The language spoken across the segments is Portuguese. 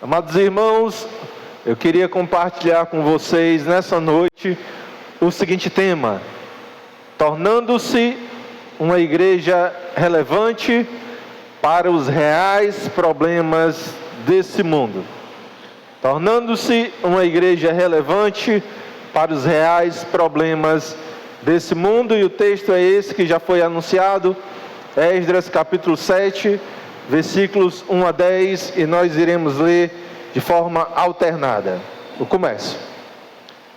Amados irmãos, eu queria compartilhar com vocês nessa noite o seguinte tema: tornando-se uma igreja relevante para os reais problemas desse mundo. Tornando-se uma igreja relevante para os reais problemas desse mundo. E o texto é esse que já foi anunciado, Esdras capítulo 7, versículos 1 a 10, e nós iremos ler de forma alternada. Eu começo.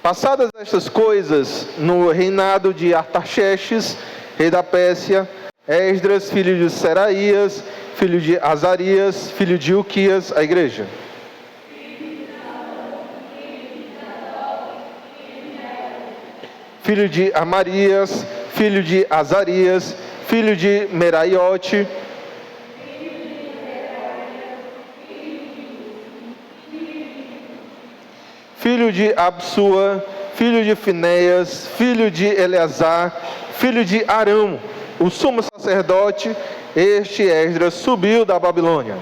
Passadas estas coisas, no reinado de Artaxerxes, rei da Pérsia, Esdras, filho de Seraías, filho de Azarias, filho de Ilquias, a igreja. Filho de Amarias, filho de Azarias, filho de Meraiote, filho de Absua, filho de Finéias, filho de Eleazar, filho de Arão, o sumo sacerdote. Este Esdras subiu da Babilônia.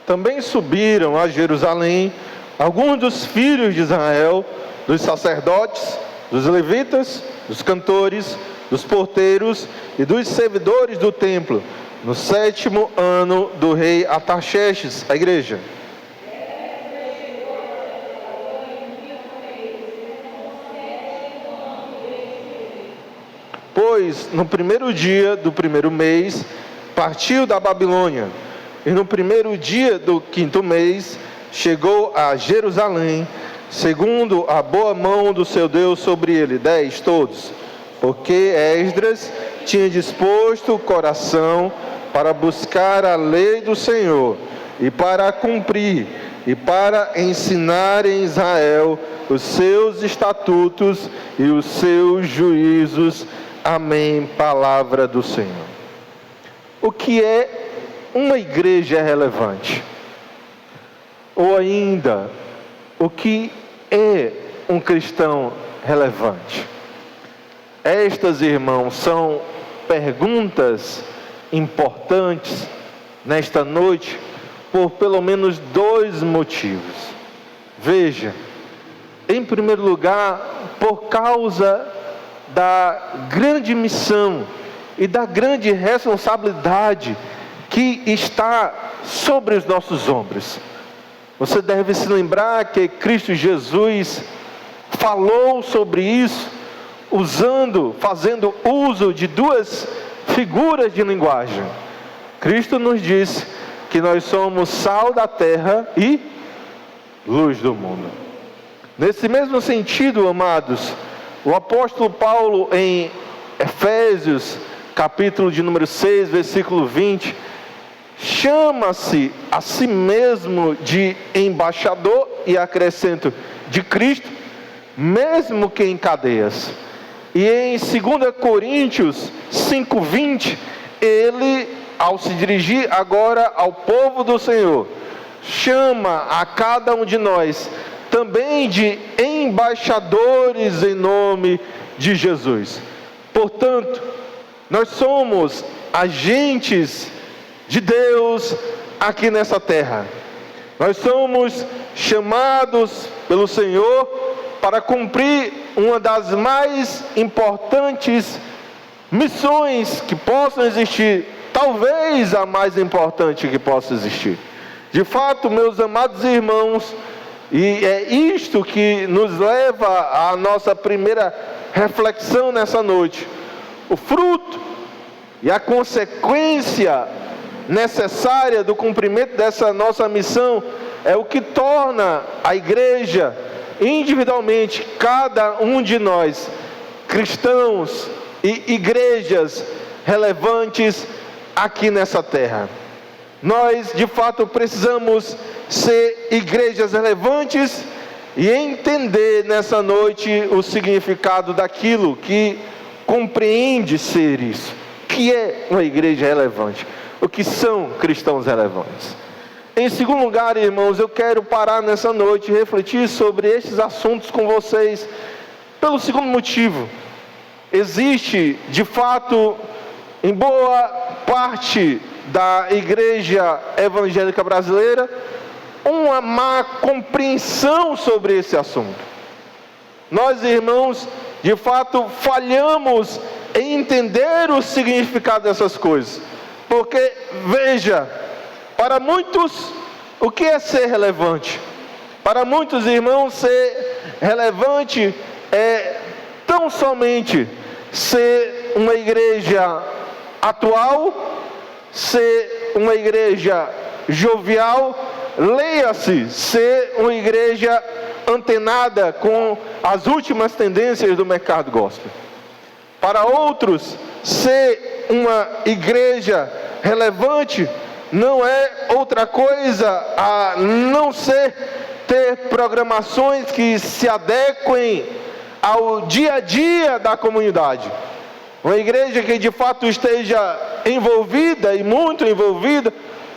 Também subiram a Jerusalém alguns dos filhos de Israel, dos sacerdotes, dos levitas, dos cantores, dos porteiros e dos servidores do templo, no 7º ano do rei Artaxerxes, a igreja. Pois no primeiro dia do primeiro mês partiu da Babilônia, e no primeiro dia do 5º mês chegou a Jerusalém, segundo a boa mão do seu Deus sobre ele. 10 todos. Porque Esdras tinha disposto o coração para buscar a lei do Senhor, e para a cumprir, e para ensinar em Israel os seus estatutos e os seus juízos. Amém. Palavra do Senhor. O que é uma igreja relevante? Ou ainda, o que é um cristão relevante? Estas, irmãos, são perguntas importantes nesta noite, por pelo menos 2 motivos. Veja, em primeiro lugar, por causa da grande missão e da grande responsabilidade que está sobre os nossos ombros. Você deve se lembrar que Cristo Jesus falou sobre isso, fazendo uso de 2 figuras de linguagem. Cristo nos disse que nós somos sal da terra e luz do mundo. Nesse mesmo sentido, amados, o apóstolo Paulo, em Efésios, capítulo de número 6, versículo 20, chama-se a si mesmo de embaixador, e acrescento, de Cristo, mesmo que em cadeias. E em 2 Coríntios 5:20, ele, ao se dirigir agora ao povo do Senhor, chama a cada um de nós também de embaixadores em nome de Jesus. Portanto, nós somos agentes de Deus aqui nessa terra. Nós somos chamados pelo Senhor para cumprir uma das mais importantes missões que possam existir, talvez a mais importante que possa existir. De fato, meus amados irmãos, e é isto que nos leva à nossa primeira reflexão nessa noite. O fruto e a consequência necessária do cumprimento dessa nossa missão é o que torna a igreja, individualmente, cada um de nós, cristãos e igrejas relevantes aqui nessa terra. Nós, de fato, precisamos ser igrejas relevantes e entender nessa noite o significado daquilo que compreende ser isso. O que é uma igreja relevante? O que são cristãos relevantes? Em segundo lugar, irmãos, eu quero parar nessa noite e refletir sobre estes assuntos com vocês pelo segundo motivo. Existe, de fato, em boa parte da igreja evangélica brasileira, uma má compreensão sobre esse assunto. Nós, irmãos, de fato, falhamos em entender o significado dessas coisas. Porque, veja, para muitos, o que é ser relevante? Para muitos irmãos, ser relevante é tão somente ser uma igreja atual, ser uma igreja jovial, leia-se, ser uma igreja antenada com as últimas tendências do mercado gospel. Para outros, ser uma igreja relevante não é outra coisa a não ser ter programações que se adequem ao dia a dia da comunidade. Uma igreja que de fato esteja envolvida e muito envolvida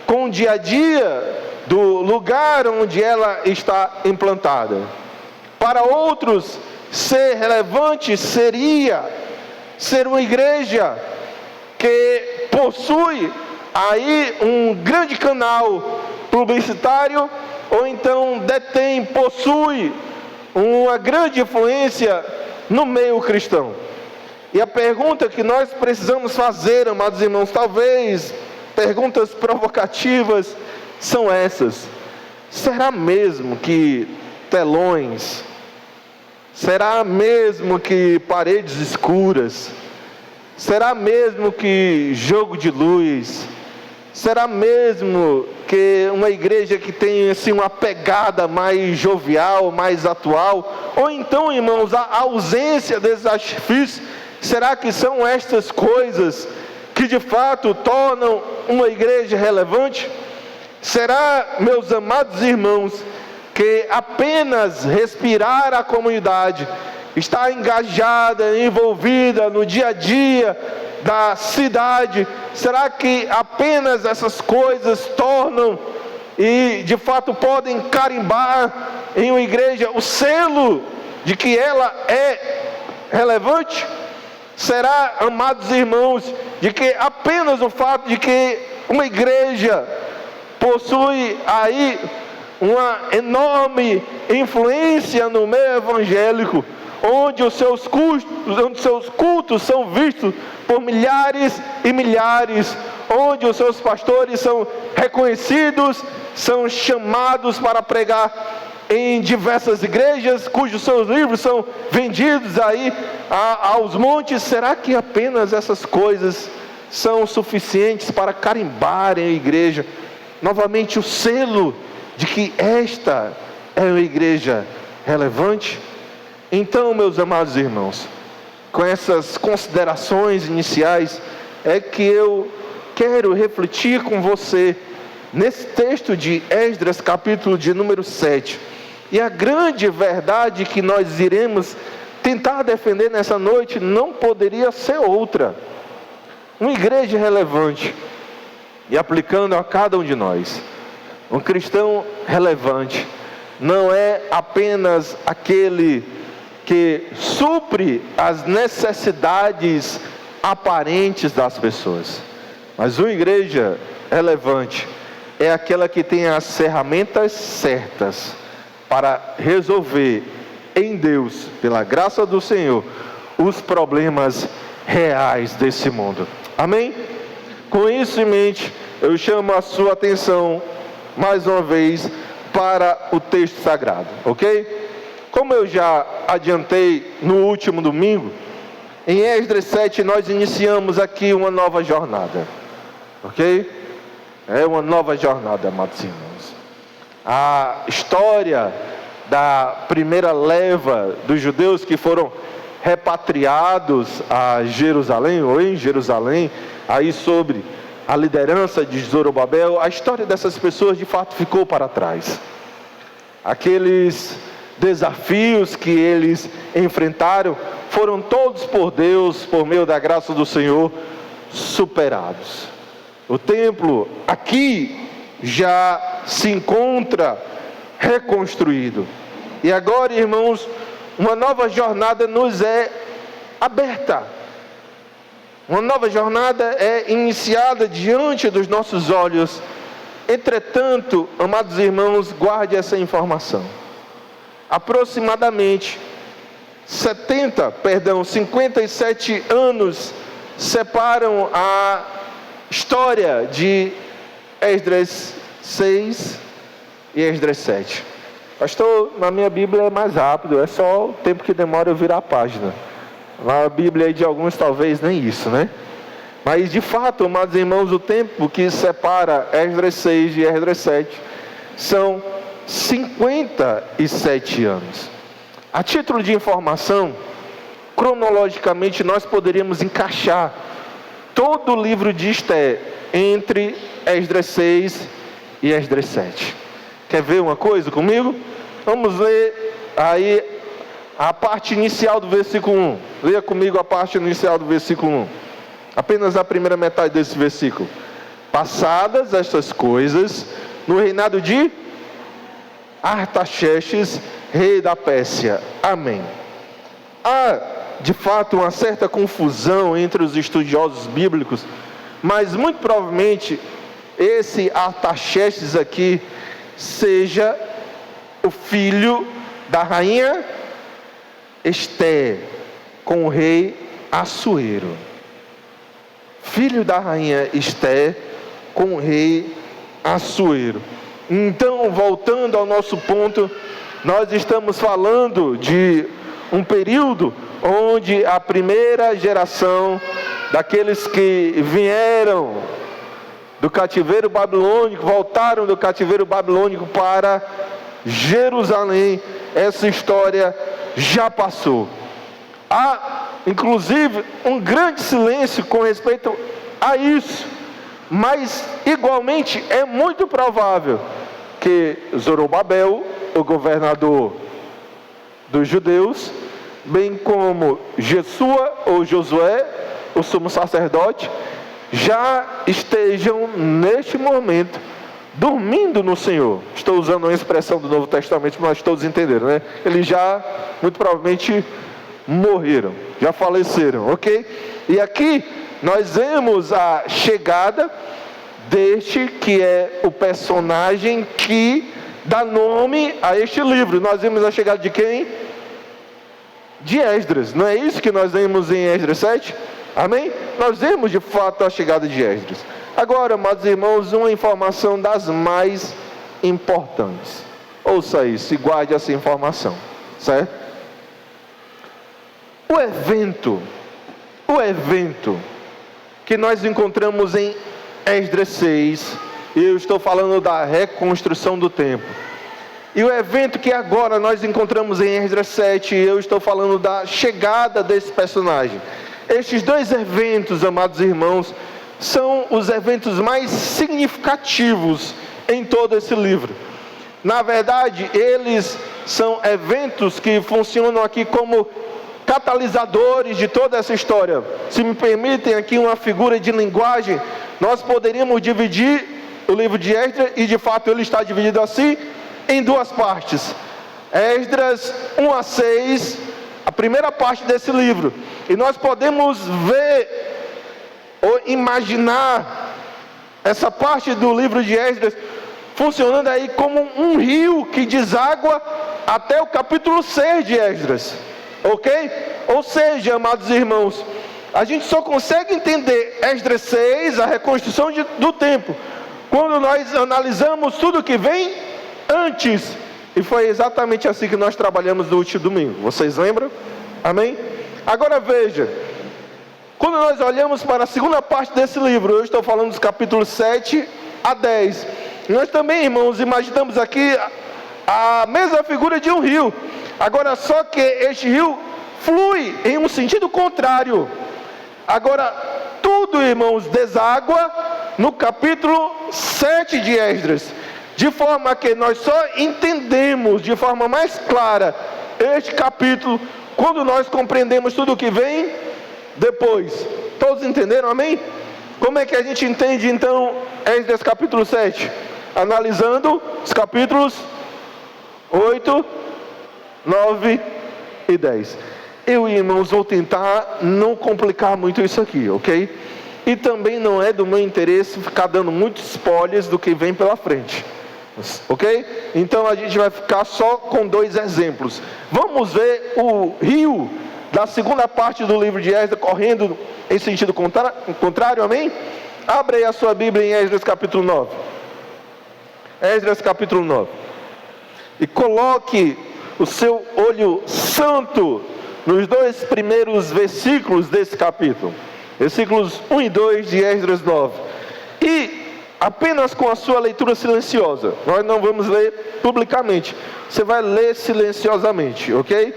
com o dia a dia do lugar onde ela está implantada. Para outros, ser relevante seria ser uma igreja que possui aí um grande canal publicitário, ou então possui uma grande influência no meio cristão. E a pergunta que nós precisamos fazer, amados irmãos, talvez perguntas provocativas, são essas: será mesmo que telões, será mesmo que paredes escuras, será mesmo que jogo de luz, será mesmo que uma igreja que tem assim uma pegada mais jovial, mais atual, ou então, irmãos, a ausência desses artifícios, será que são estas coisas que de fato tornam uma igreja relevante? Será, meus amados irmãos, que apenas respirar a comunidade, estar engajada, envolvida no dia a dia da cidade, será que apenas essas coisas tornam e de fato podem carimbar em uma igreja o selo de que ela é relevante? Será, amados irmãos, de que apenas o fato de que uma igreja possui aí uma enorme influência no meio evangélico, onde os seus cultos são vistos por milhares e milhares, onde os seus pastores são reconhecidos, são chamados para pregar em diversas igrejas, cujos seus livros são vendidos aí aos montes? Será que apenas essas coisas são suficientes para carimbarem a igreja novamente o selo de que esta é uma igreja relevante? Então, meus amados irmãos, com essas considerações iniciais, é que eu quero refletir com você nesse texto de Esdras, capítulo de número 7. E a grande verdade que nós iremos tentar defender nessa noite não poderia ser outra: uma igreja relevante, e aplicando a cada um de nós, um cristão relevante não é apenas aquele que supre as necessidades aparentes das pessoas, mas uma igreja relevante é aquela que tem as ferramentas certas para resolver em Deus, pela graça do Senhor, os problemas reais desse mundo. Amém? Com isso em mente, eu chamo a sua atenção mais uma vez para o texto sagrado, ok? Como eu já adiantei no último domingo, em Esdras 7 nós iniciamos aqui uma nova jornada, ok? É uma nova jornada, amados irmãos. A história da primeira leva dos judeus que foram repatriados a Jerusalém, ou em Jerusalém, aí sobre a liderança de Zorobabel, a história dessas pessoas de fato ficou para trás. Aqueles desafios que eles enfrentaram foram todos por Deus, por meio da graça do Senhor, superados. O templo aqui já se encontra reconstruído. E agora, irmãos, uma nova jornada nos é aberta. Uma nova jornada é iniciada diante dos nossos olhos. Entretanto, amados irmãos, guarde essa informação. Aproximadamente 57 anos separam a história de Esdras 6 e Esdras 7. Pastor, na minha Bíblia é mais rápido, é só o tempo que demora eu virar a página. Na Bíblia de alguns talvez nem isso, né? Mas de fato, amados irmãos, o tempo que separa Esdras 6 e Esdras 7 são 57 anos. A título de informação, cronologicamente nós poderíamos encaixar todo o livro de Esté entre Esdras 6 e Esdras 7. Quer ver uma coisa comigo? Vamos ler aí a parte inicial do versículo 1. Leia comigo a parte inicial do versículo 1. Apenas a primeira metade desse versículo. Passadas estas coisas, no reinado de Artaxerxes, rei da Pérsia. Amém. Há, de fato, uma certa confusão entre os estudiosos bíblicos, mas muito provavelmente esse Artaxerxes aqui seja o filho da rainha Esté com o rei Assuero. Filho da rainha Esté com o rei Assuero. Então, voltando ao nosso ponto, nós estamos falando de um período onde a primeira geração daqueles que vieram do cativeiro babilônico, voltaram do cativeiro babilônico para Jerusalém, essa história já passou. Há, inclusive, um grande silêncio com respeito a isso, mas igualmente é muito provável que Zorobabel, o governador dos judeus, bem como Jesua ou Josué, o sumo sacerdote, já estejam neste momento dormindo no Senhor. Estou usando uma expressão do Novo Testamento, mas todos entenderam, né? Eles já, muito provavelmente, morreram, já faleceram, ok? E aqui nós vemos a chegada deste que é o personagem que dá nome a este livro. Nós vemos a chegada de quem? De Esdras. Não é isso que nós vemos em Esdras 7? Amém? Nós vemos de fato a chegada de Esdras. Agora, amados irmãos, uma informação das mais importantes. Ouça isso e guarde essa informação, certo? O evento que nós encontramos em Esdras 6, e eu estou falando da reconstrução do templo. E o evento que agora nós encontramos em Esdras 7, eu estou falando da chegada desse personagem. Estes dois eventos, amados irmãos, são os eventos mais significativos em todo esse livro. Na verdade, eles são eventos que funcionam aqui como catalisadores de toda essa história. Se me permitem aqui uma figura de linguagem, nós poderíamos dividir o livro de Esdras, e de fato ele está dividido assim, em duas partes. Esdras 1 a 6, a primeira parte desse livro. E nós podemos ver ou imaginar essa parte do livro de Esdras funcionando aí como um rio que deságua até o capítulo 6 de Esdras, ok? Ou seja, amados irmãos, a gente só consegue entender Esdras 6, a reconstrução do templo, quando nós analisamos tudo que vem antes. E foi exatamente assim que nós trabalhamos no último domingo. Vocês lembram? Amém? Agora veja, quando nós olhamos para a segunda parte desse livro, eu estou falando dos capítulos 7 a 10. Nós também, irmãos, imaginamos aqui a mesma figura de um rio. Agora, só que este rio flui em um sentido contrário. Agora, tudo, irmãos, deságua no capítulo 7 de Esdras. De forma que nós só entendemos de forma mais clara este capítulo quando nós compreendemos tudo o que vem depois. Todos entenderam? Amém? Como é que a gente entende então Esdras capítulo 7? Analisando os capítulos 8, 9 e 10. Eu, irmãos, vou tentar não complicar muito isso aqui, ok? E também não é do meu interesse ficar dando muitos spoilers do que vem pela frente, ok? Então a gente vai ficar só com 2 exemplos. Vamos ver o rio da segunda parte do livro de Esdras correndo em sentido contrário, amém? Abre aí a sua Bíblia em Esdras capítulo 9. Esdras capítulo 9. E coloque o seu olho santo nos 2 primeiros versículos desse capítulo. Versículos 1 e 2 de Esdras 9. E apenas com a sua leitura silenciosa, nós não vamos ler publicamente, você vai ler silenciosamente, ok?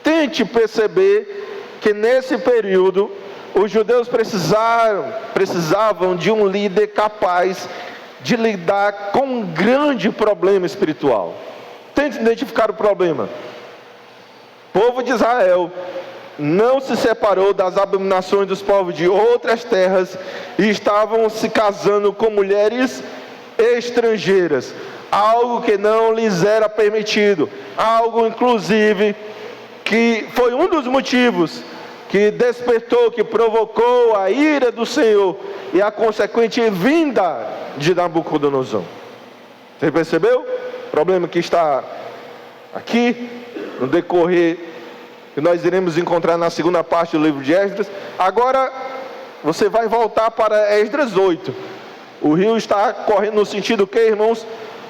Tente perceber que nesse período os judeus precisavam de um líder capaz de lidar com um grande problema espiritual. Tente identificar o problema. O povo de Israel não se separou das abominações dos povos de outras terras e estavam se casando com mulheres estrangeiras, algo que não lhes era permitido, algo inclusive que foi um dos motivos que despertou, que provocou a ira do Senhor e a consequente vinda de Nabucodonosor. Você percebeu? O problema que está aqui no decorrer que nós iremos encontrar na segunda parte do livro de Esdras. Agora você vai voltar para Esdras 8. O rio está correndo no sentido que, irmãos?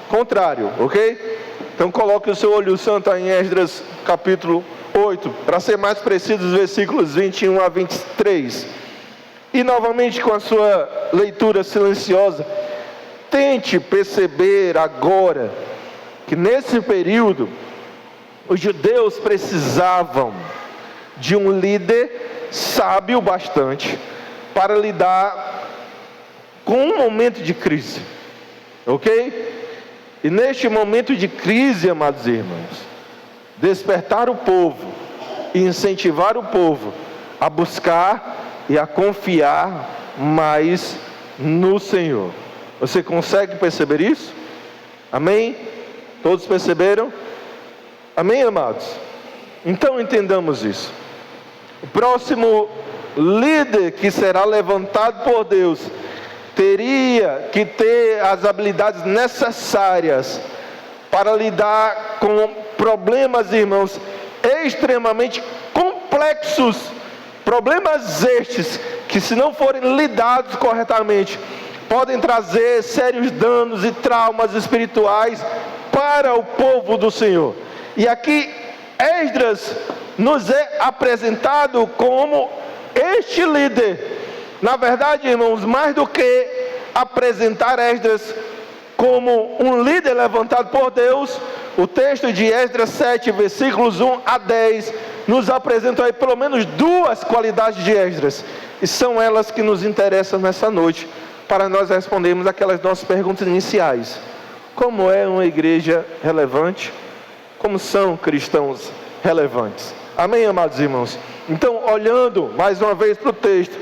Contrário, ok? Então coloque o seu olho santo em Esdras capítulo 8, para ser mais preciso, os versículos 21 a 23. E novamente com a sua leitura silenciosa, tente perceber agora que nesse período os judeus precisavam de um líder sábio bastante para lidar com um momento de crise, ok? E neste momento de crise, amados irmãos, despertar o povo e incentivar o povo a buscar e a confiar mais no Senhor. Você consegue perceber isso? Amém? Todos perceberam? Amém, amados? Então entendamos isso. O próximo líder que será levantado por Deus teria que ter as habilidades necessárias para lidar com problemas, irmãos, extremamente complexos. Problemas estes que, se não forem lidados corretamente, podem trazer sérios danos e traumas espirituais para o povo do Senhor. E aqui Esdras nos é apresentado como este líder. Na verdade, irmãos, mais do que apresentar Esdras como um líder levantado por Deus, o texto de Esdras 7, versículos 1 a 10, nos apresenta aí pelo menos 2 qualidades de Esdras, e são elas que nos interessam nessa noite, para nós respondermos aquelas nossas perguntas iniciais. Como é uma igreja relevante? Como são cristãos relevantes? Amém, amados irmãos? Então, olhando mais uma vez para o texto,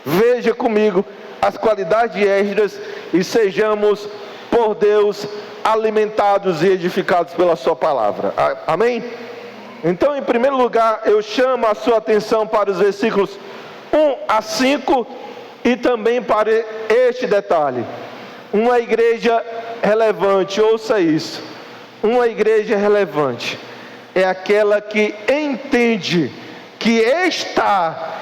veja comigo as qualidades de Esdras e sejamos, por Deus, alimentados e edificados pela sua palavra. Amém? Então, em primeiro lugar, eu chamo a sua atenção para os versículos 1 a 5 e também para este detalhe. Uma igreja relevante, ouça isso. Uma igreja relevante é aquela que entende que está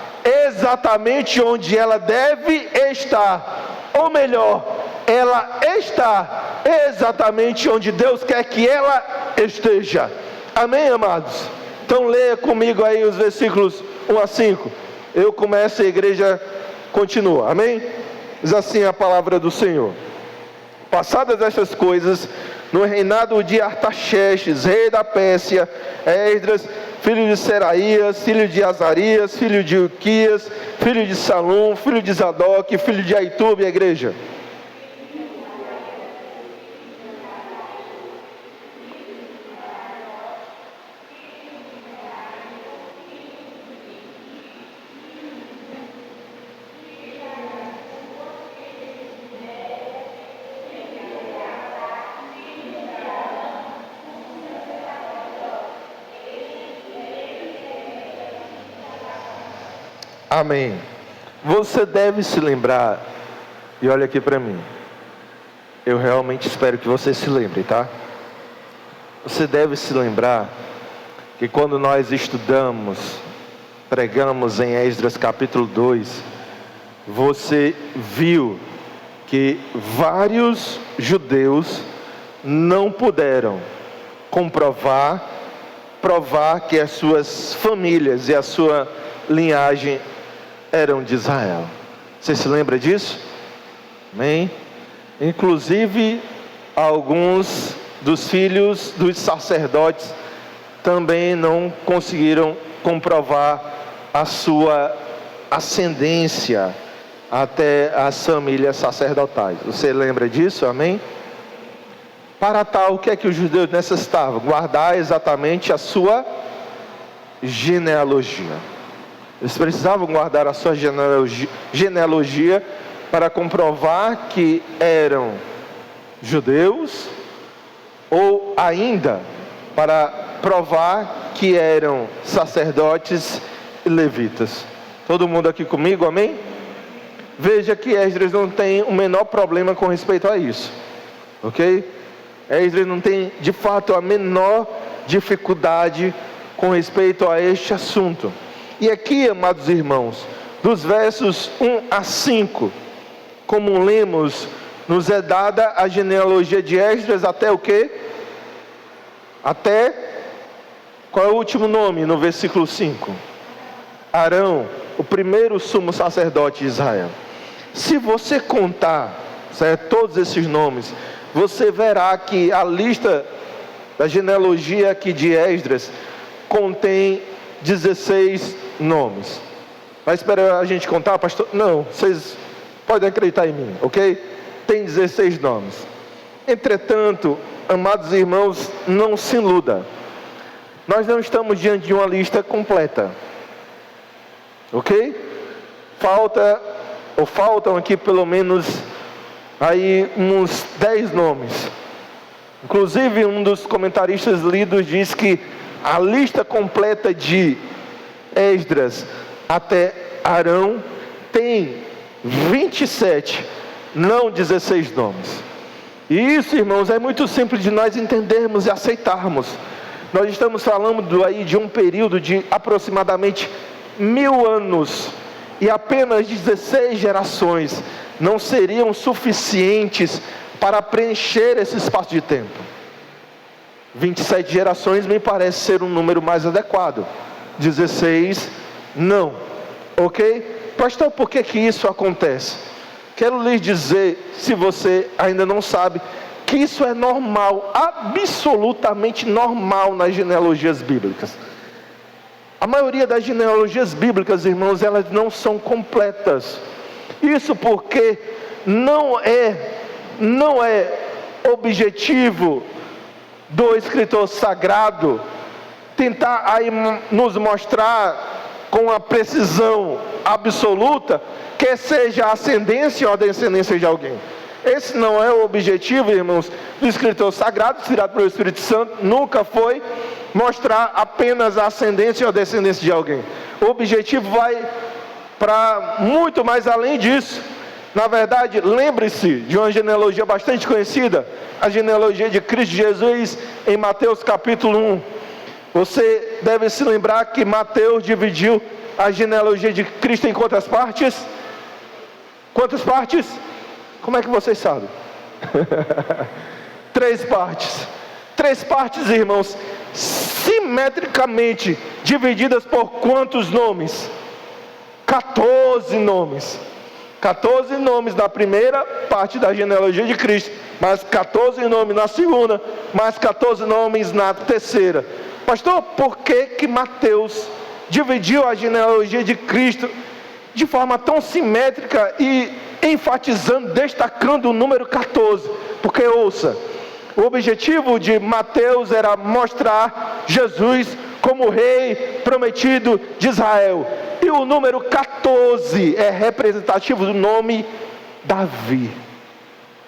exatamente onde ela deve estar, ou melhor, ela está exatamente onde Deus quer que ela esteja. Amém, amados? Então leia comigo aí os versículos 1 a 5. Eu começo e a igreja continua. Amém? Diz assim a palavra do Senhor. Passadas estas coisas, no reinado de Artaxerxes, rei da Pérsia, Esdras, filho de Seraías, filho de Azarias, filho de Uquias, filho de Salum, filho de Zadok, filho de Aitube, a igreja. Amém. Você deve se lembrar, e olha aqui para mim, eu realmente espero que você se lembre, tá? Você deve se lembrar que quando nós estudamos, pregamos em Esdras capítulo 2, você viu que vários judeus não puderam provar que as suas famílias e a sua linhagem eram de Israel. Você se lembra disso? Amém? Inclusive, alguns dos filhos dos sacerdotes também não conseguiram comprovar a sua ascendência até as famílias sacerdotais. Você lembra disso? Amém? Para tal, o que é que os judeus necessitavam? Guardar exatamente a sua genealogia. Eles precisavam guardar a sua genealogia para comprovar que eram judeus, ou ainda para provar que eram sacerdotes e levitas. Todo mundo aqui comigo, amém? Veja que Esdras não tem o menor problema com respeito a isso, ok? Esdras não tem de fato a menor dificuldade com respeito a este assunto. E aqui, amados irmãos, dos versos 1 a 5, como lemos, nos é dada a genealogia de Esdras até o quê? Até, qual é o último nome no versículo 5? Arão, o primeiro sumo sacerdote de Israel. Se você contar, certo, todos esses nomes, você verá que a lista da genealogia aqui de Esdras contém 16 nomes. Vai esperar a gente contar, pastor? Não, vocês podem acreditar em mim, ok? Tem 16 nomes. Entretanto, amados irmãos, não se iluda. Nós não estamos diante de uma lista completa, ok? Faltam aqui pelo menos aí uns 10 nomes. Inclusive, um dos comentaristas lidos diz que a lista completa de Esdras até Arão tem 27, não 16 nomes. E isso, irmãos, é muito simples de nós entendermos e aceitarmos. Nós estamos falando aí de um período de aproximadamente 1000 anos, e apenas 16 gerações não seriam suficientes para preencher esse espaço de tempo. 27 gerações me parece ser um número mais adequado. 16 não, ok? Pastor, por que isso acontece? Quero lhes dizer, se você ainda não sabe, que isso é normal, absolutamente normal nas genealogias bíblicas. A maioria das genealogias bíblicas, irmãos, elas não são completas. Isso porque não é objetivo do escritor sagrado tentar aí nos mostrar com a precisão absoluta que seja a ascendência ou a descendência de alguém. Esse não é o objetivo, irmãos, do escritor sagrado, inspirado pelo Espírito Santo. Nunca foi mostrar apenas a ascendência ou a descendência de alguém. O objetivo vai para muito mais além disso. Na verdade, lembre-se de uma genealogia bastante conhecida, a genealogia de Cristo Jesus, em Mateus capítulo 1. Você deve se lembrar que Mateus dividiu a genealogia de Cristo em quantas partes? Quantas partes? Como é que vocês sabem? 3 partes. 3 partes, irmãos, simetricamente divididas por quantos nomes? 14 nomes. 14 nomes na primeira parte da genealogia de Cristo, mais 14 nomes na segunda, mais 14 nomes na terceira. Pastor, por que Mateus dividiu a genealogia de Cristo de forma tão simétrica e enfatizando, destacando o número 14? Porque ouça, o objetivo de Mateus era mostrar Jesus como rei prometido de Israel. E o número 14 é representativo do nome Davi.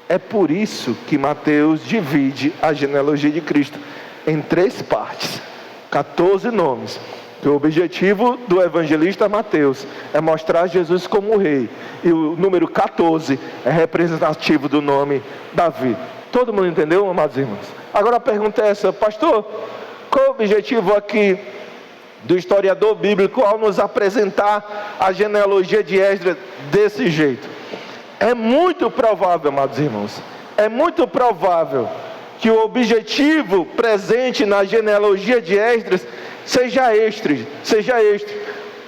É por isso que Mateus divide a genealogia de Cristo em 3 partes, 14 nomes, que o objetivo do evangelista Mateus é mostrar Jesus como rei, e o número 14 é representativo do nome Davi. Todo mundo entendeu, amados irmãos? Agora a pergunta é essa: pastor, qual é o objetivo aqui do historiador bíblico ao nos apresentar a genealogia de Esdras desse jeito? É muito provável, amados irmãos, é muito provável que o objetivo presente na genealogia de Esdras seja este: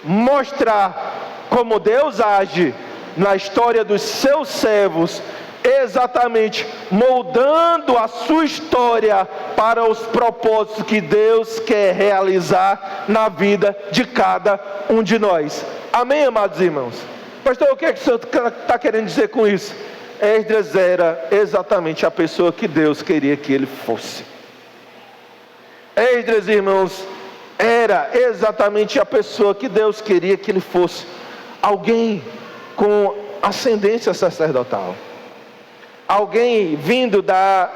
mostrar como Deus age na história dos seus servos, exatamente moldando a sua história para os propósitos que Deus quer realizar na vida de cada um de nós. Amém, amados irmãos? Pastor, o que é que o senhor está querendo dizer com isso? Esdras era exatamente a pessoa que Deus queria que ele fosse. Esdras, irmãos, era exatamente a pessoa que Deus queria que ele fosse. Alguém com ascendência sacerdotal. Alguém vindo da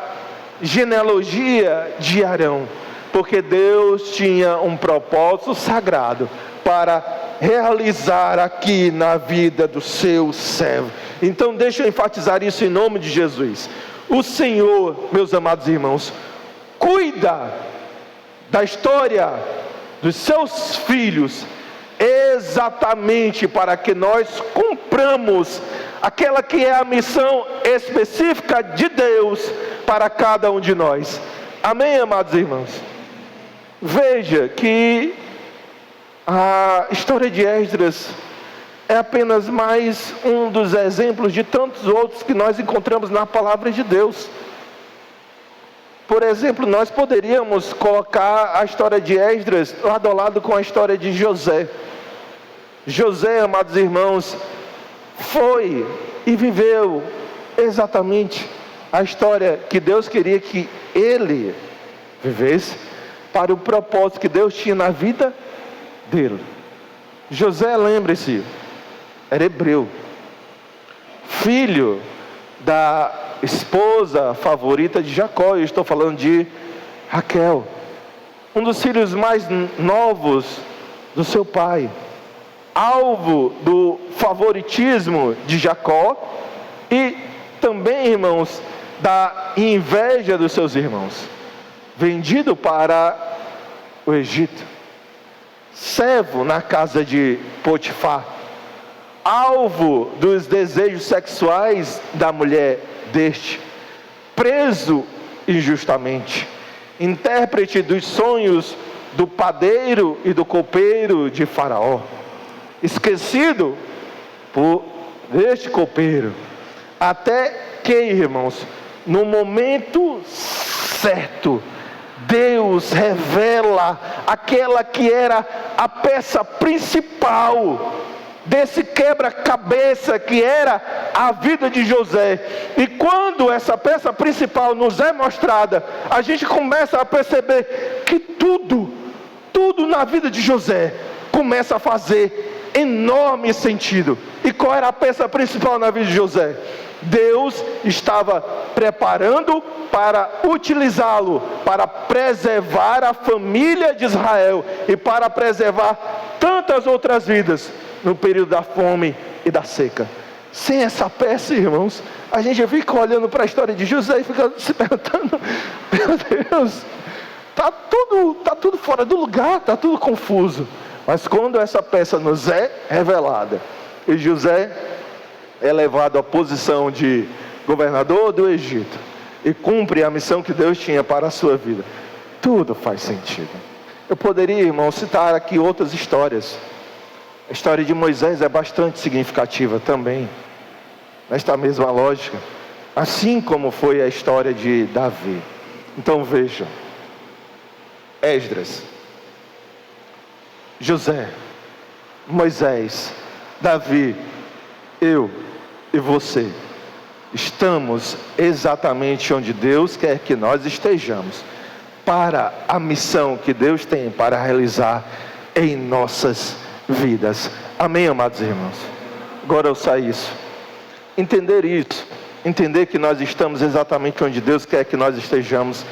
genealogia de Arão. Porque Deus tinha um propósito sagrado para realizar aqui na vida do seu servo. Então deixa eu enfatizar isso em nome de Jesus. O Senhor, meus amados irmãos, cuida da história dos seus filhos exatamente para que nós cumpramos aquela que é a missão específica de Deus para cada um de nós. Amém, amados irmãos? Veja que a história de Esdras é apenas mais um dos exemplos de tantos outros que nós encontramos na palavra de Deus. Por exemplo, nós poderíamos colocar a história de Esdras lado a lado com a história de José. José, amados irmãos, foi e viveu exatamente a história que Deus queria que ele vivesse, para o propósito que Deus tinha na vida dele. José, lembre-se, era hebreu, filho da esposa favorita de Jacó. Eu estou falando de Raquel, um dos filhos mais novos do seu pai, alvo do favoritismo de Jacó e também, irmãos, da inveja dos seus irmãos, vendido para o Egito, servo na casa de Potifar, alvo dos desejos sexuais da mulher deste, preso injustamente, intérprete dos sonhos do padeiro e do copeiro de Faraó, esquecido por este copeiro, até que, irmãos, no momento certo, Deus revela aquela que era a peça principal desse quebra-cabeça que era a vida de José. E quando essa peça principal nos é mostrada, a gente começa a perceber que tudo na vida de José começa a fazer enorme sentido. E qual era a peça principal na vida de José? Deus estava preparando para utilizá-lo, para preservar a família de Israel e para preservar tantas outras vidas no período da fome e da seca. Sem essa peça, irmãos, a gente fica olhando para a história de José e fica se perguntando: meu Deus, está tudo fora do lugar, está tudo confuso. Mas quando essa peça nos é revelada e José é levado à posição de governador do Egito e cumpre a missão que Deus tinha para a sua vida, tudo faz sentido. Eu poderia, irmão, citar aqui outras histórias. A história de Moisés é bastante significativa também, nesta mesma lógica, assim como foi a história de Davi. Então vejam: Esdras, José, Moisés, Davi, eu e você estamos exatamente onde Deus quer que nós estejamos, para a missão que Deus tem para realizar em nossas vidas. Amém, amados irmãos? Agora eu saio isso, entender que nós estamos exatamente onde Deus quer que nós estejamos,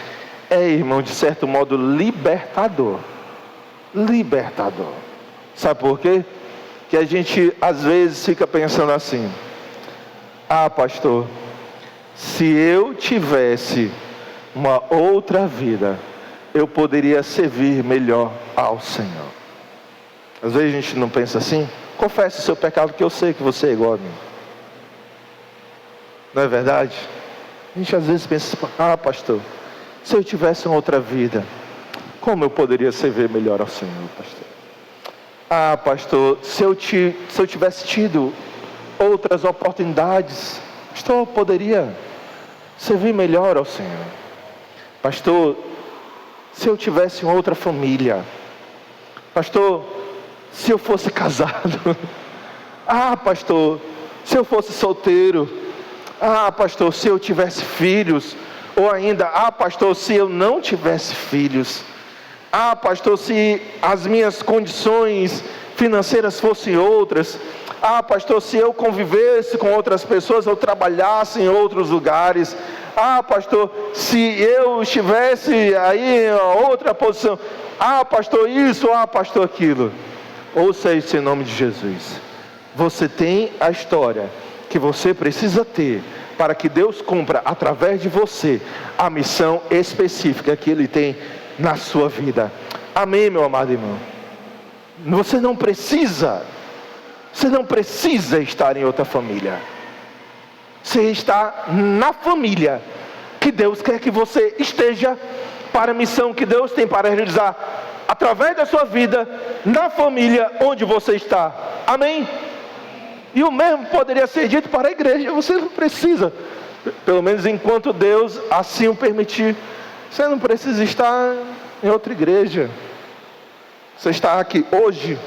é, irmão, de certo modo libertador. libertador. Sabe por quê? Que a gente às vezes fica pensando assim: ah, pastor, se eu tivesse uma outra vida, eu poderia servir melhor ao Senhor. Às vezes a gente não pensa assim. Confesse o seu pecado, que eu sei que você é igual a mim. Não é verdade? A gente às tivesse pensa: ah, pastor, se eu tivesse uma outra vida, como eu poderia servir melhor ao Senhor, pastor? Ah, pastor, se eu tivesse tido outras oportunidades, pastor, eu poderia servir melhor ao Senhor. Pastor, se eu tivesse uma outra família, pastor, se eu fosse casado, ah, pastor, se eu fosse solteiro, ah, pastor, se eu tivesse filhos, ou ainda, ah, pastor, se eu não tivesse filhos, ah, pastor, se as minhas condições financeiras fossem outras, ah, pastor, se eu convivesse com outras pessoas, ou trabalhasse em outros lugares, ah, pastor, se eu estivesse aí em outra posição, ah, pastor, isso, ah, pastor, aquilo. Ouça isso em nome de Jesus. Você tem a história que você precisa ter para que Deus cumpra através de você a missão específica que Ele tem na sua vida. Amém, meu amado irmão? Você não precisa estar em outra família. Você está na família que Deus quer que você esteja, para a missão que Deus tem para realizar através da sua vida, na família onde você está. Amém? E o mesmo poderia ser dito para a igreja. Você não precisa, pelo menos enquanto Deus assim o permitir, você não precisa estar em outra igreja. Você está aqui hoje.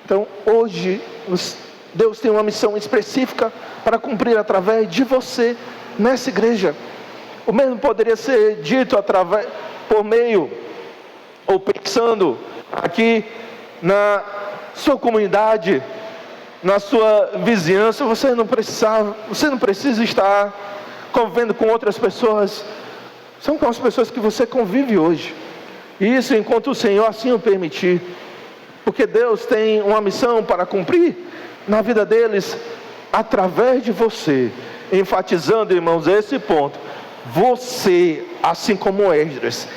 Então hoje Deus tem uma missão específica para cumprir através de você nessa igreja. O mesmo poderia ser dito por meio, ou pensando aqui na sua comunidade, na sua vizinhança. Você não precisa estar convivendo com outras pessoas. São com as pessoas que você convive hoje. E isso enquanto o Senhor assim o permitir. Porque Deus tem uma missão para cumprir na vida deles através de você. Enfatizando, irmãos, esse ponto. Você, assim como Esdras,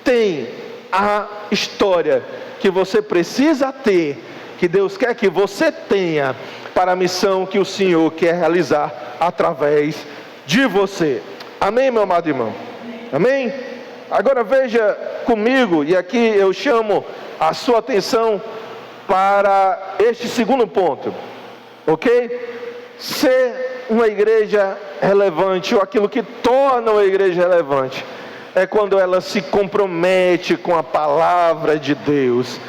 tem a história que você precisa ter, que Deus quer que você tenha, para a missão que o Senhor quer realizar através de você. Amém, meu amado irmão? Amém? Agora veja comigo, e aqui eu chamo a sua atenção para este segundo ponto, ok? Ser uma igreja relevante, ou aquilo que torna uma igreja relevante, é quando ela se compromete com a palavra de Deus.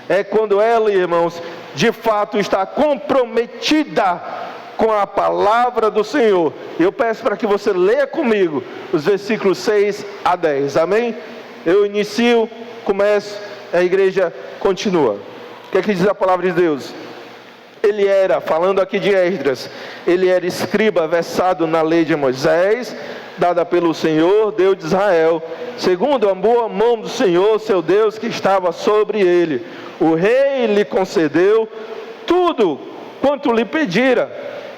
É quando ela, irmãos, de fato está comprometida com a palavra do Senhor. Eu peço para que você leia comigo os versículos 6 a 10, amém? Eu inicio, começo, a igreja continua. O que é que diz a palavra de Deus? Ele era, falando aqui de Esdras, ele era escriba versado na lei de Moisés, dada pelo Senhor, Deus de Israel, segundo a boa mão do Senhor, seu Deus, que estava sobre ele. O rei lhe concedeu tudo quanto lhe pedira.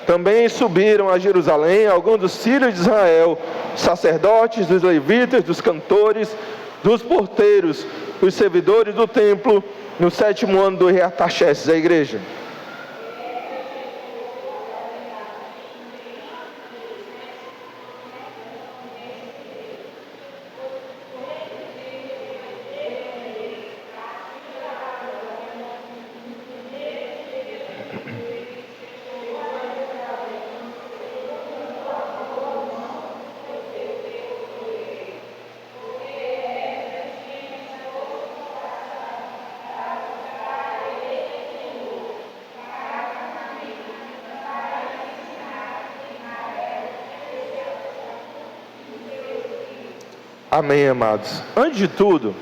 Também subiram a Jerusalém alguns dos filhos de Israel, sacerdotes, dos levitas, dos cantores, dos porteiros, os servidores do templo, no 7º ano do rei Artaxerxes, a igreja. Amém, amados. Antes de tudo,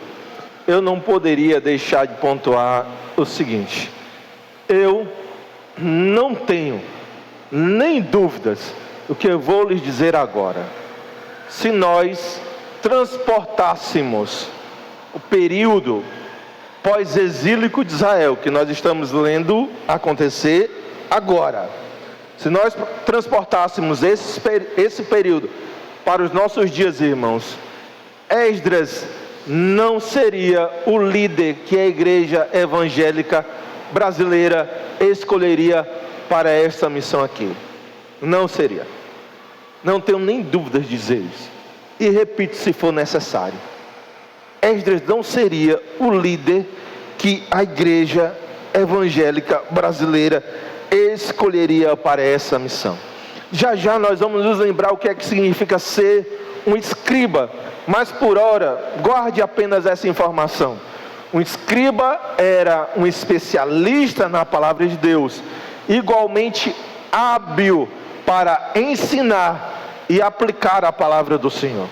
eu não poderia deixar de pontuar o seguinte: eu não tenho nem dúvidas do que eu vou lhes dizer agora. Se nós transportássemos o período pós-exílico de Israel, que nós estamos lendo acontecer agora. Se nós transportássemos esse período para os nossos dias, irmãos, Esdras não seria o líder que a igreja evangélica brasileira escolheria para essa missão aqui. Não seria. Não tenho nem dúvidas de dizer isso. E repito, se for necessário, Esdras não seria o líder que a igreja evangélica brasileira escolheria para essa missão. Já já nós vamos nos lembrar o que é que significa ser um escriba, mas por hora, guarde apenas essa informação. Um escriba era um especialista na palavra de Deus, igualmente hábil para ensinar e aplicar a palavra do Senhor.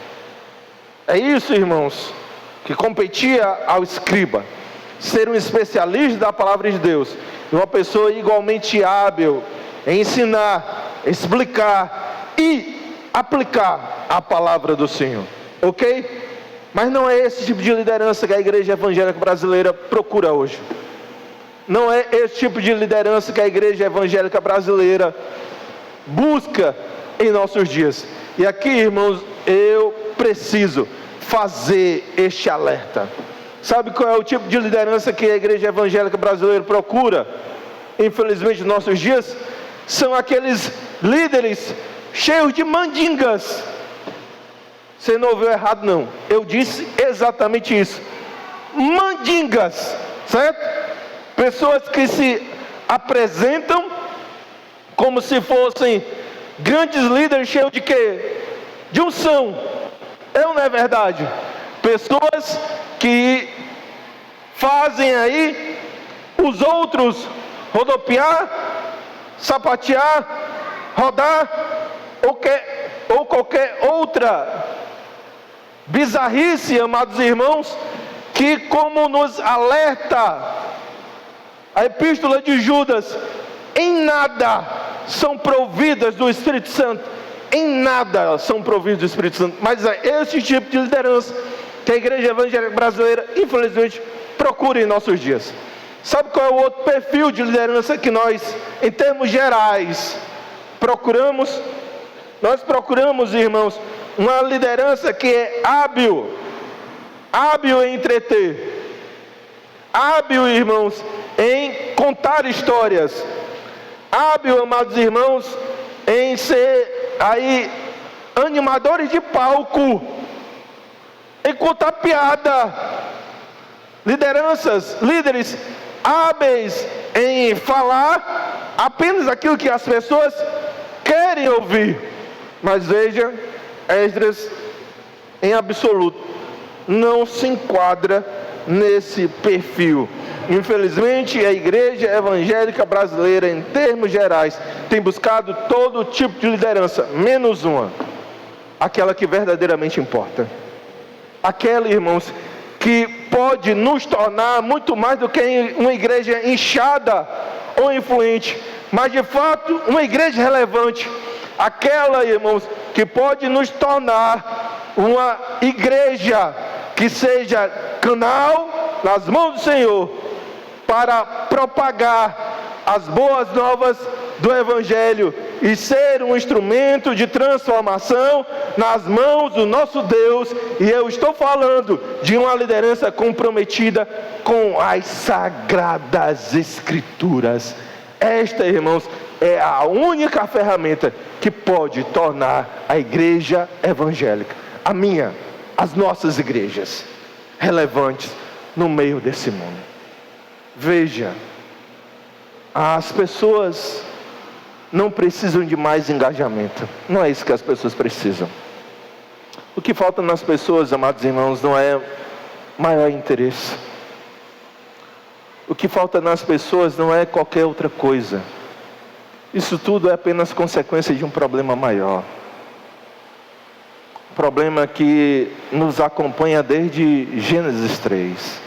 É isso, irmãos, que competia ao escriba, ser um especialista da palavra de Deus, uma pessoa igualmente hábil em ensinar, explicar e aplicar a palavra do Senhor, ok? Mas não é esse tipo de liderança que a igreja evangélica brasileira procura hoje. Não é esse tipo de liderança que a igreja evangélica brasileira busca em nossos dias. E aqui, irmãos, eu preciso fazer este alerta. Sabe qual é o tipo de liderança que a igreja evangélica brasileira procura, infelizmente, nos nossos dias? São aqueles líderes cheios de mandingas. Você não ouviu errado, não. Eu disse exatamente isso. Mandingas, certo? Pessoas que se apresentam como se fossem grandes líderes cheios de quê? De unção. É ou não é verdade? Pessoas que fazem aí os outros rodopiar, sapatear, rodar ou qualquer outra bizarrice, amados irmãos, que, como nos alerta a epístola de Judas, em nada são providas do Espírito Santo. Em nada são providos do Espírito Santo. Mas é esse tipo de liderança que a igreja evangélica brasileira, infelizmente, procura em nossos dias. Sabe qual é o outro perfil de liderança que nós, em termos gerais, procuramos? Nós procuramos, irmãos, uma liderança que é hábil em entreter, hábil, irmãos, em contar histórias, hábil, amados irmãos, em ser aí animadores de palco, em contar piada. Líderes hábeis em falar apenas aquilo que as pessoas querem ouvir. Mas veja, Esdras, em absoluto, não se enquadra nesse perfil. Infelizmente, a igreja evangélica brasileira, em termos gerais, tem buscado todo tipo de liderança, menos uma: aquela que verdadeiramente importa. Aquela, irmãos, que pode nos tornar muito mais do que uma igreja inchada ou influente, mas de fato uma igreja relevante. Aquela, irmãos, que pode nos tornar uma igreja que seja canal nas mãos do Senhor para propagar as boas novas do Evangelho e ser um instrumento de transformação nas mãos do nosso Deus. E eu estou falando de uma liderança comprometida com as Sagradas Escrituras. Esta, irmãos, é a única ferramenta que pode tornar a igreja evangélica, as nossas igrejas, relevantes no meio desse mundo. Veja, as pessoas não precisam de mais engajamento. Não é isso que as pessoas precisam. O que falta nas pessoas, amados irmãos, não é maior interesse. O que falta nas pessoas não é qualquer outra coisa. Isso tudo é apenas consequência de um problema maior. Um problema que nos acompanha desde Gênesis 3.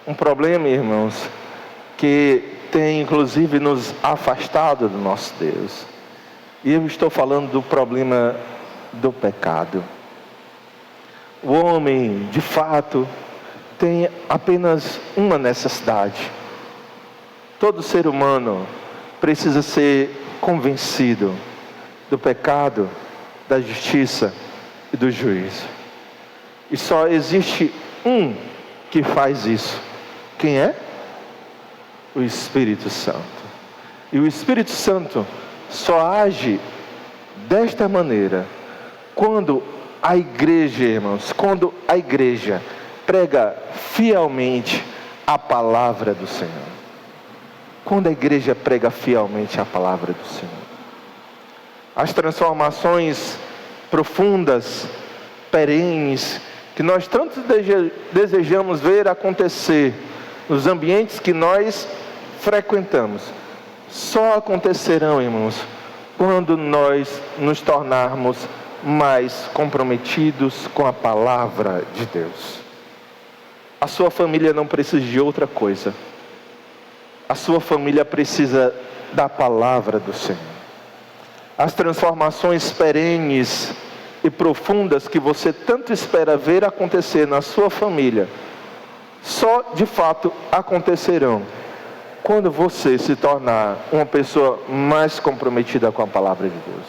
Um problema, irmãos, que tem inclusive nos afastado do nosso Deus. E eu estou falando do problema do pecado. O homem, de fato, tem apenas uma necessidade. Todo ser humano precisa ser convencido do pecado, da justiça e do juízo. E só existe um que faz isso. Quem é? O Espírito Santo. E o Espírito Santo só age desta maneira quando a igreja, irmãos, quando a igreja prega fielmente a palavra do Senhor. Quando a igreja prega fielmente a palavra do Senhor. As transformações profundas, perenes, que nós tanto desejamos ver acontecer nos ambientes que nós frequentamos, só acontecerão, irmãos, quando nós nos tornarmos mais comprometidos com a palavra de Deus. A sua família não precisa de outra coisa. A sua família precisa da palavra do Senhor. As transformações perenes e profundas que você tanto espera ver acontecer na sua família, só de fato acontecerão quando você se tornar uma pessoa mais comprometida com a palavra de Deus.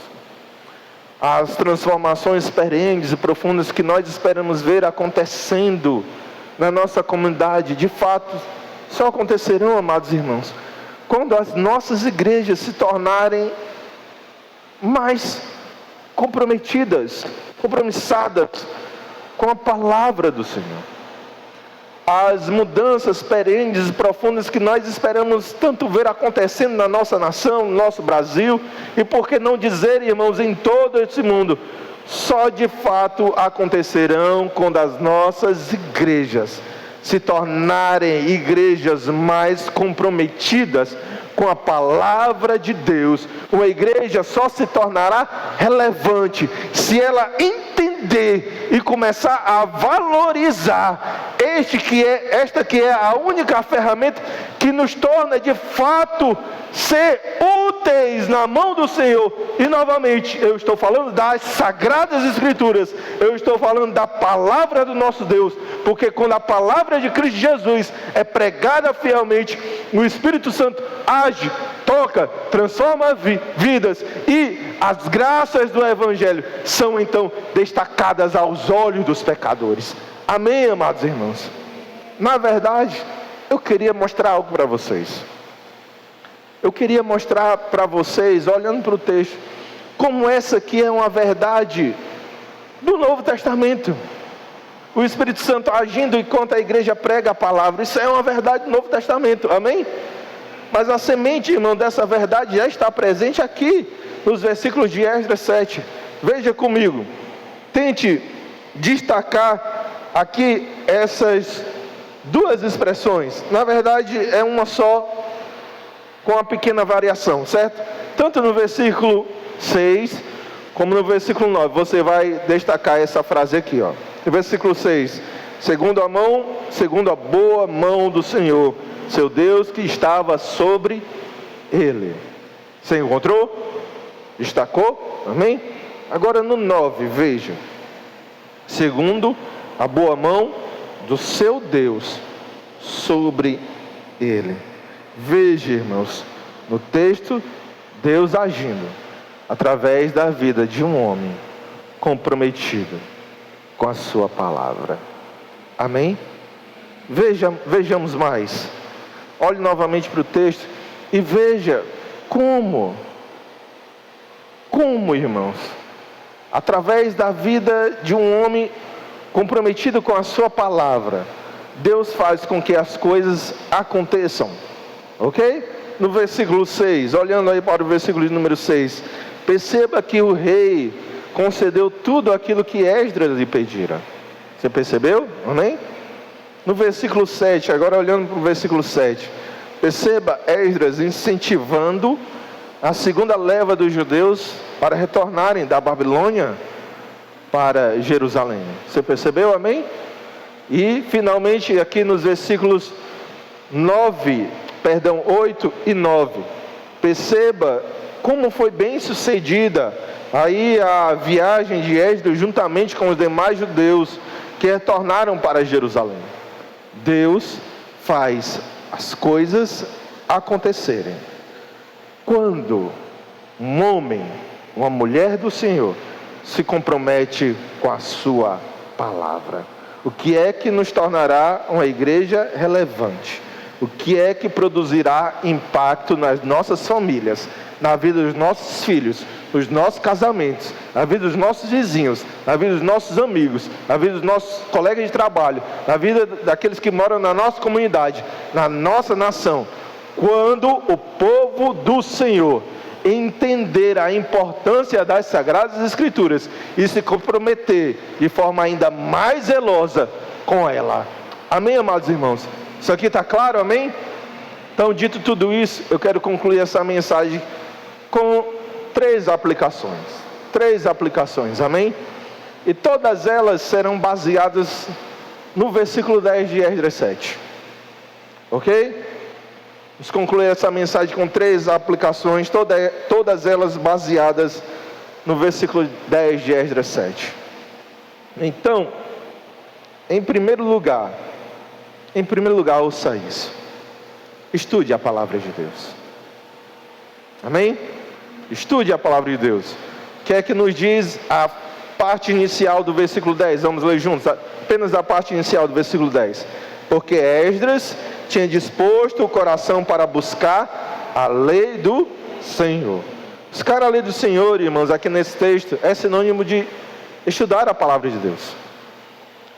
As transformações perenes e profundas que nós esperamos ver acontecendo na nossa comunidade, de fato, só acontecerão, amados irmãos, quando as nossas igrejas se tornarem mais comprometidas, compromissadas com a palavra do Senhor. As mudanças perenes e profundas que nós esperamos tanto ver acontecendo na nossa nação, no nosso Brasil, e por que não dizer, irmãos, em todo esse mundo, só de fato acontecerão quando as nossas igrejas se tornarem igrejas mais comprometidas com a palavra de Deus. Uma igreja só se tornará relevante se ela entender e começar a valorizar esta que é a única ferramenta que nos torna de fato ser úteis na mão do Senhor. E novamente, eu estou falando das Sagradas Escrituras, eu estou falando da palavra do nosso Deus, porque quando a palavra de Cristo Jesus é pregada fielmente, o Espírito Santo age, toca, transforma vidas, e as graças do Evangelho são então destacadas aos olhos dos pecadores. Amém, amados irmãos? Na verdade, eu queria mostrar algo para vocês. Eu queria mostrar para vocês, olhando para o texto, como essa aqui é uma verdade do Novo Testamento. O Espírito Santo agindo enquanto a igreja prega a palavra. Isso é uma verdade do Novo Testamento, amém? Mas a semente, irmão, dessa verdade já está presente aqui, nos versículos de Esdras 7. Veja comigo, tente destacar aqui essas duas expressões. Na verdade, é uma só, com uma pequena variação, certo? Tanto no versículo 6, como no versículo 9, você vai destacar essa frase aqui, ó. No versículo 6, segundo a boa mão do Senhor, seu Deus, que estava sobre ele. Você encontrou? Destacou? Amém? Agora no 9, veja. Segundo a boa mão do seu Deus sobre ele. Veja, irmãos, no texto, Deus agindo através da vida de um homem comprometido com a sua palavra. Amém? Vejamos mais. Olhe novamente para o texto e veja como, irmãos, através da vida de um homem comprometido com a sua palavra, Deus faz com que as coisas aconteçam. Ok? No versículo 6, olhando aí para o versículo de número 6, perceba que o rei concedeu tudo aquilo que Esdras lhe pedira. Você percebeu? Amém? No versículo 7, agora olhando para o versículo 7, perceba Esdras incentivando a segunda leva dos judeus para retornarem da Babilônia para Jerusalém. Você percebeu? Amém? E finalmente aqui nos versículos 8 e 9, perceba como foi bem sucedida aí a viagem de Esdras juntamente com os demais judeus que retornaram para Jerusalém. Deus faz as coisas acontecerem quando um homem, uma mulher do Senhor, se compromete com a sua palavra. O que é que nos tornará uma igreja relevante? O que é que produzirá impacto nas nossas famílias, na vida dos nossos filhos, nos nossos casamentos, na vida dos nossos vizinhos, na vida dos nossos amigos, na vida dos nossos colegas de trabalho, na vida daqueles que moram na nossa comunidade, na nossa nação? Quando o povo do Senhor entender a importância das Sagradas Escrituras e se comprometer de forma ainda mais zelosa com ela. Amém, amados irmãos? Isso aqui está claro, amém? Então, dito tudo isso, eu quero concluir essa mensagem com 3 aplicações. 3 aplicações, amém? E todas elas serão baseadas no versículo 10 de Esdras 7. Ok? Vamos concluir essa mensagem com 3 aplicações, todas elas baseadas no versículo 10 de Esdras 7. Então, em primeiro lugar, ouça isso. Estude a palavra de Deus. Amém? Estude a palavra de Deus. O que é que nos diz a parte inicial do versículo 10? Vamos ler juntos, apenas a parte inicial do versículo 10. Porque Esdras tinha disposto o coração para buscar a lei do Senhor. Buscar a lei do Senhor, irmãos, aqui nesse texto, é sinônimo de estudar a palavra de Deus.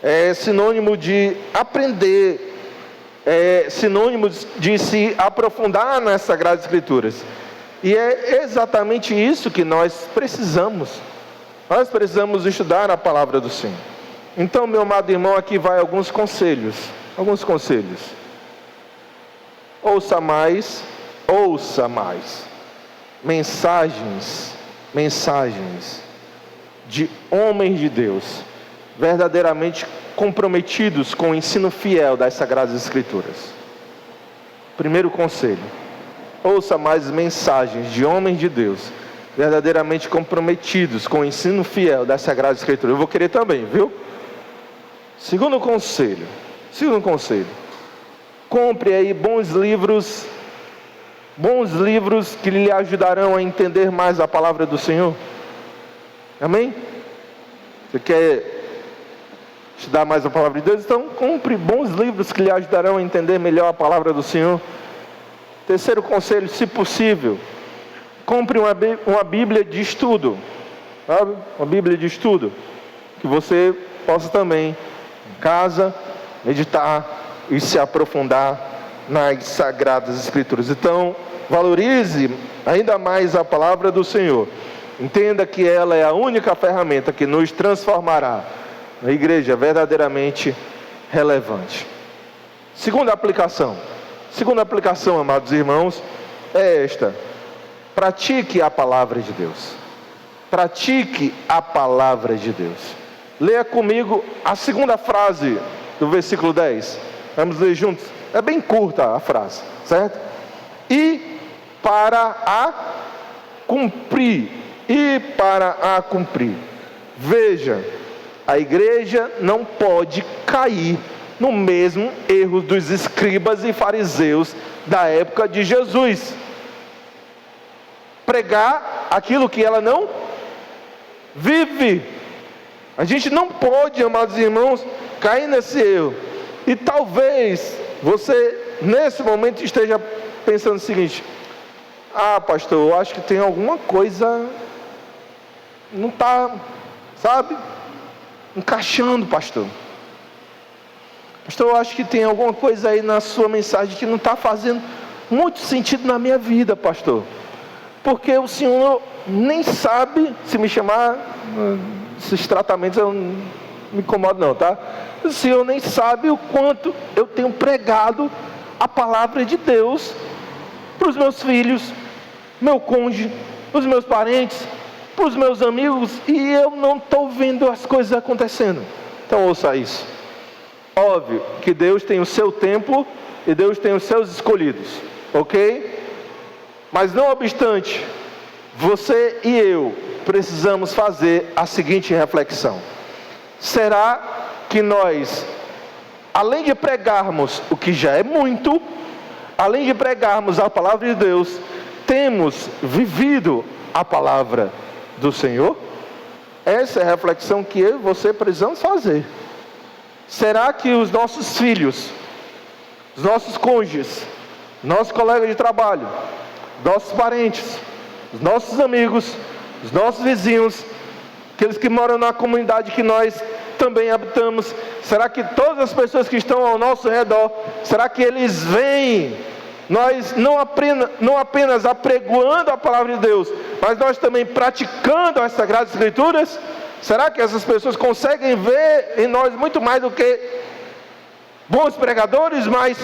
É sinônimo de aprender. É sinônimo de se aprofundar nas Sagradas Escrituras. E é exatamente isso que nós precisamos. Nós precisamos estudar a palavra do Senhor. Então, meu amado irmão, aqui vai alguns conselhos. Ouça mais mensagens de homens de Deus, verdadeiramente comprometidos com o ensino fiel das Sagradas Escrituras. Primeiro conselho: ouça mais mensagens de homens de Deus, verdadeiramente comprometidos com o ensino fiel das Sagradas Escrituras. Eu vou querer também, viu? Segundo conselho: compre aí bons livros que lhe ajudarão a entender mais a palavra do Senhor. Amém? Você quer estudar mais a palavra de Deus? Então compre bons livros que lhe ajudarão a entender melhor a palavra do Senhor. Terceiro conselho: se possível, compre uma Bíblia de estudo, sabe? Uma Bíblia de estudo, que você possa também, em casa, meditar e se aprofundar nas Sagradas Escrituras. Então, valorize ainda mais a palavra do Senhor. Entenda que ela é a única ferramenta que nos transformará na igreja verdadeiramente relevante. Segunda aplicação, amados irmãos, é esta: pratique a palavra de Deus. Pratique a palavra de Deus. Leia comigo a segunda frase do versículo 10. Vamos ler juntos. É bem curta a frase, certo? E para a cumprir. Veja, a igreja não pode cair no mesmo erro dos escribas e fariseus da época de Jesus. Pregar aquilo que ela não vive. A gente não pode, amados irmãos, cair nesse erro. E talvez você nesse momento esteja pensando o seguinte: pastor, eu acho que tem alguma coisa, não está, sabe, encaixando, pastor. Pastor, eu acho que tem alguma coisa aí na sua mensagem que não está fazendo muito sentido na minha vida, pastor. Porque o senhor nem sabe, se me chamar, esses tratamentos eu não me incomodo não, tá? O senhor nem sabe o quanto eu tenho pregado a palavra de Deus para os meus filhos, meu cônjuge, para os meus parentes, para os meus amigos, e eu não estou vendo as coisas acontecendo. Então ouça isso. Óbvio que Deus tem o seu tempo e Deus tem os seus escolhidos, ok? Mas não obstante, você e eu precisamos fazer a seguinte reflexão: será que nós além de pregarmos o que já é muito, além de pregarmos a palavra de Deus, temos vivido a palavra do Senhor? Essa é a reflexão que eu e você precisamos fazer. Será que os nossos filhos, os nossos cônjuges, nossos colegas de trabalho, nossos parentes, os nossos amigos, os nossos vizinhos, aqueles que moram na comunidade que nós também habitamos, será que todas as pessoas que estão ao nosso redor, será que eles veem nós não apenas apregoando a palavra de Deus, mas nós também praticando as Sagradas Escrituras? Será que essas pessoas conseguem ver em nós muito mais do que bons pregadores, mas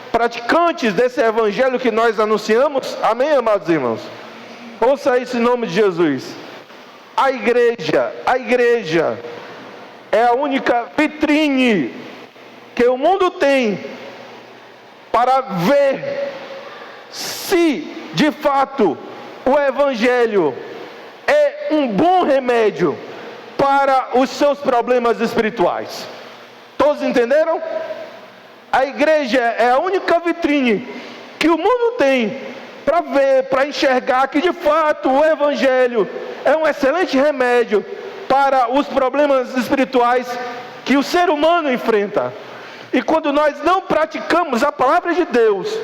praticantes desse evangelho que nós anunciamos? Amém, amados irmãos? Ouça isso em nome de Jesus. A igreja é a única vitrine que o mundo tem para ver se de fato o evangelho é um bom remédio para os seus problemas espirituais. Todos entenderam? A igreja é a única vitrine que o mundo tem para ver, para enxergar que de fato o evangelho é um excelente remédio para os problemas espirituais que o ser humano enfrenta. E quando nós não praticamos a palavra de Deus,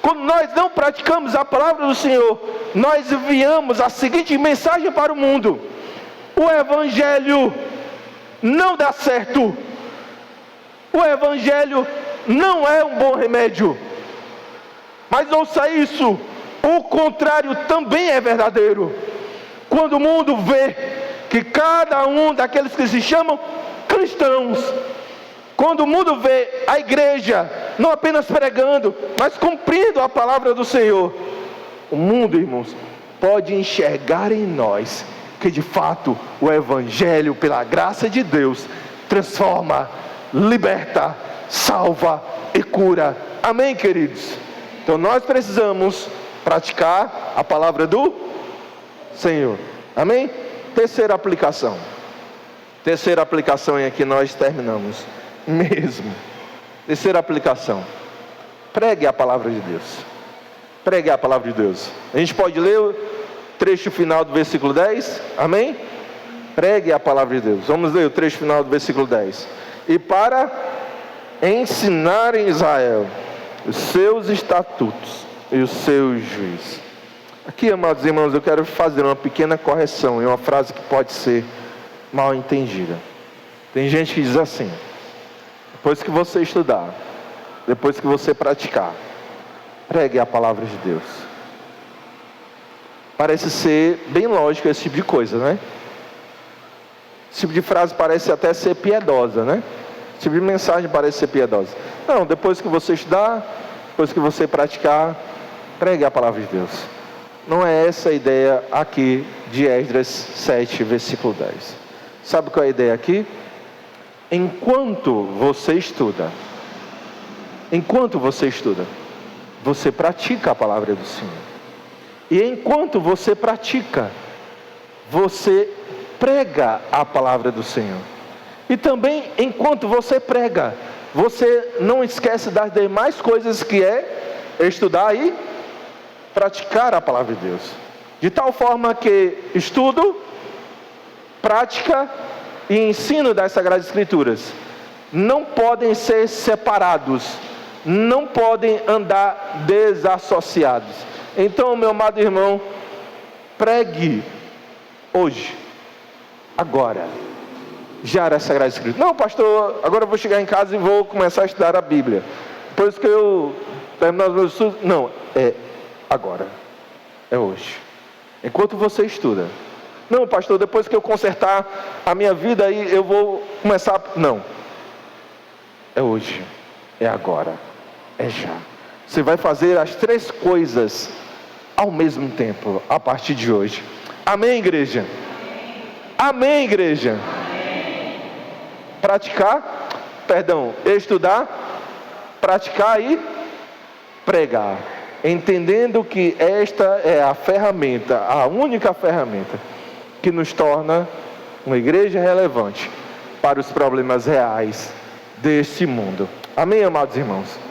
quando nós não praticamos a palavra do Senhor, nós enviamos a seguinte mensagem para o mundo: o evangelho não dá certo, o evangelho não é um bom remédio. Mas ouça isso, o contrário também é verdadeiro. Quando o mundo vê que cada um daqueles que se chamam cristãos, quando o mundo vê a igreja não apenas pregando, mas cumprindo a palavra do Senhor, o mundo, irmãos, pode enxergar em nós que de fato o evangelho, pela graça de Deus, transforma, liberta, salva e cura. Amém, queridos? Então nós precisamos praticar a palavra do Senhor. Amém? Terceira aplicação em que nós terminamos mesmo. Terceira aplicação: pregue a palavra de Deus. Pregue a palavra de Deus. A gente pode ler o trecho final do versículo 10, amém? Pregue a palavra de Deus. Vamos ler o trecho final do versículo 10. E para ensinar em Israel os seus estatutos e os seus juízos. Aqui, amados irmãos, eu quero fazer uma pequena correção em uma frase que pode ser mal entendida. Tem gente que diz assim: depois que você estudar, depois que você praticar, pregue a palavra de Deus. Parece ser bem lógico esse tipo de coisa, né? Esse tipo de frase parece até ser piedosa, né? Esse tipo de mensagem parece ser piedosa. Não, depois que você estudar, depois que você praticar, pregue a palavra de Deus. Não é essa a ideia aqui de Esdras 7, versículo 10. Sabe qual é a ideia aqui? Enquanto você estuda, você pratica a palavra do Senhor. E enquanto você pratica, você prega a palavra do Senhor. E também, enquanto você prega, você não esquece das demais coisas, que é estudar e praticar a palavra de Deus. De tal forma que estudo, prática e ensino das Sagradas Escrituras não podem ser separados, não podem andar desassociados. Então, meu amado irmão, pregue hoje, agora, já as Sagradas Escrituras. Não, pastor, agora eu vou chegar em casa e vou começar a estudar a Bíblia, depois que eu terminar os meus estudos. Não, é agora, é hoje, enquanto você estuda. Não, pastor, depois que eu consertar a minha vida, aí eu vou começar. Não, é hoje, é agora, é já. Você vai fazer as três coisas ao mesmo tempo, a partir de hoje. Amém, igreja? Amém, igreja? Amém. Estudar, praticar e pregar. Entendendo que esta é a ferramenta, a única ferramenta que nos torna uma igreja relevante para os problemas reais deste mundo. Amém, amados irmãos?